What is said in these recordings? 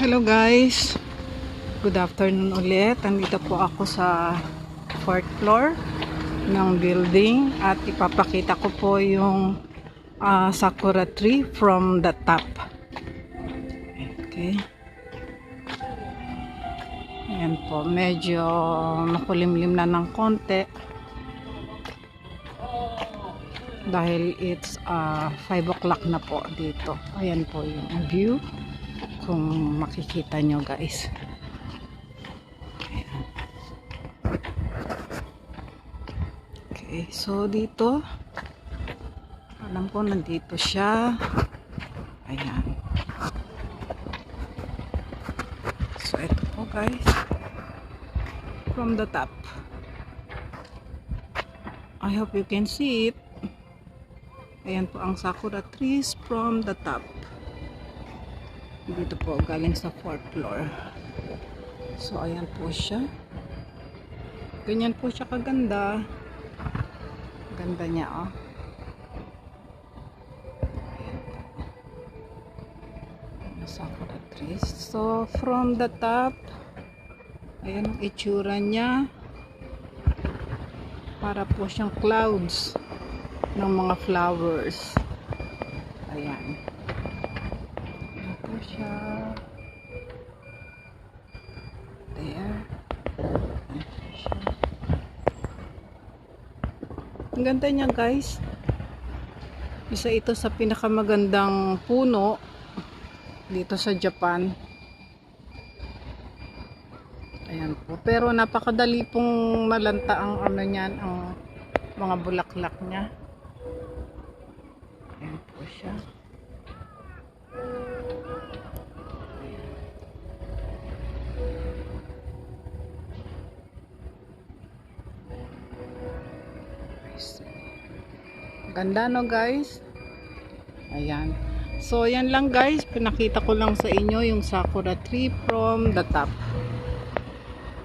Hello guys, good afternoon ulit. Andito po ako sa 4th floor ng building at ipapakita ko po yung sakura tree from the top. Okay. Ayan po, medyo makulimlim na ng konti dahil it's 5 o'clock na po dito. Ayan po yung view kung makikita nyo guys. Ayan. Okay, so dito alam ko nandito siya. Ayan. So ito po guys, from the top. I hope you can see it. Ayan po ang sakura trees from the top. Dito po galing sa 4th floor. So ayan po siya. Ganyan po siya kaganda. Ganda niya oh. Ayan po. Sakura trees. So from the top, ayan ang itsura niya. Para po siyang clouds ng mga flowers. Ayan. Siya. There. Siya. Ang ganda niya guys. Isa ito sa pinakamagandang puno dito sa Japan. Ayan po. Pero napakadali pong malanta ang ano niyan, ang mga bulaklak niya. Ayan po siya. Ganda no guys. Ayan. So yan lang guys, pinakita ko lang sa inyo yung sakura tree from the top.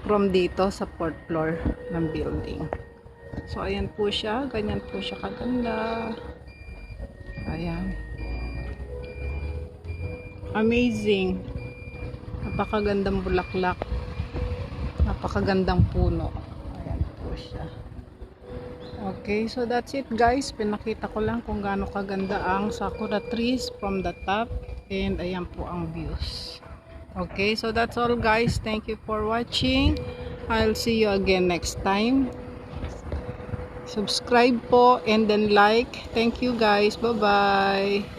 From dito sa 4th floor ng building. So ayan po siya, ganyan po siya kaganda. Ayan. Amazing. Napakagandang bulaklak. Napakagandang puno. Ayan po siya. Okay, so that's it guys. Pinakita ko lang kung gaano kaganda ang sakura trees from the top. And ayan po ang views. Okay, so that's all guys. Thank you for watching. I'll see you again next time. Subscribe po and then like. Thank you guys. Bye-bye.